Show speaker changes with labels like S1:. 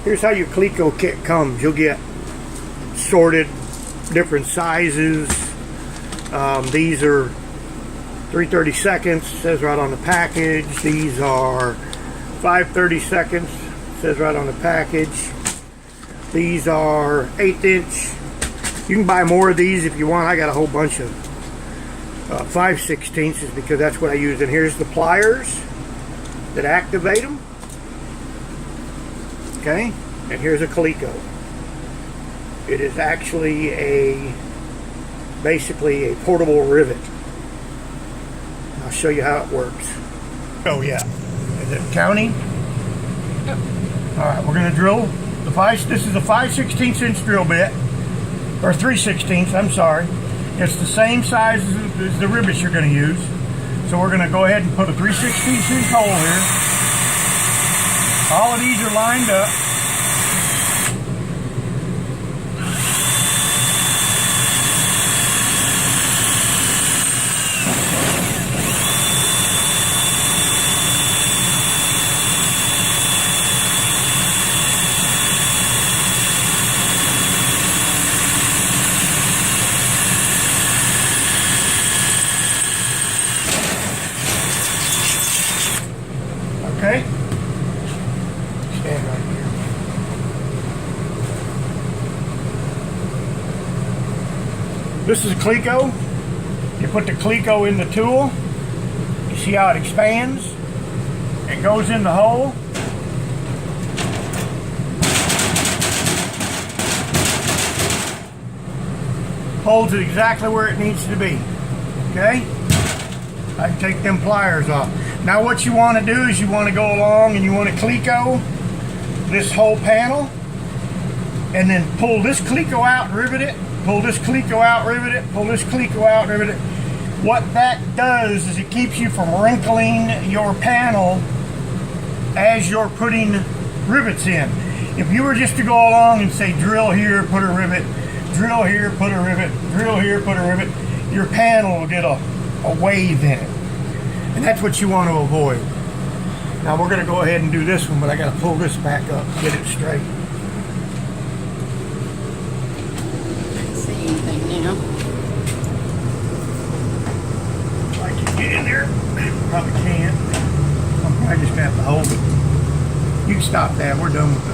S1: Here's how your coleco kit comes. You'll get sorted different sizes. These are 3/32, says right on the package. These are 5/32, says right on the package. These are 1/8 inch. You can buy more of these if you want. I got a whole bunch of 5/16 because that's what I use. And here's the pliers that activate them. Okay, and here's a coleco. It is actually basically a portable rivet. I'll show you how it works. Oh yeah, is it counting? Yep. All right, we're gonna drill the this is a 5/16 inch drill bit, or 3/16. I'm sorry. It's the same size as the rivets you're gonna use. So we're gonna go ahead and put a 3/16 inch hole here. All of these are lined up. Okay? Stand right here. This is a coleco. You put the coleco in the tool. You see how it expands? It goes in the hole. Holds it exactly where it needs to be. Okay? I can take them pliers off. Now what you want to do is you want to go along and you want to coleco this whole panel and then pull this coleco out and rivet it, pull this coleco out, rivet it, pull this coleco out, rivet it. What that does is it keeps you from wrinkling your panel as you're putting rivets in. If you were just to go along and say drill here, put a rivet, drill here, put a rivet, drill here, put a rivet, your panel will get a wave in it. And that's what you want to avoid. Now we're going to go ahead and do this one, but I got to pull this back up, get it straight.
S2: Can't see anything now.
S1: I can get in there. Probably can't. I'm probably just going to have to hold it. You can stop that. We're done with it.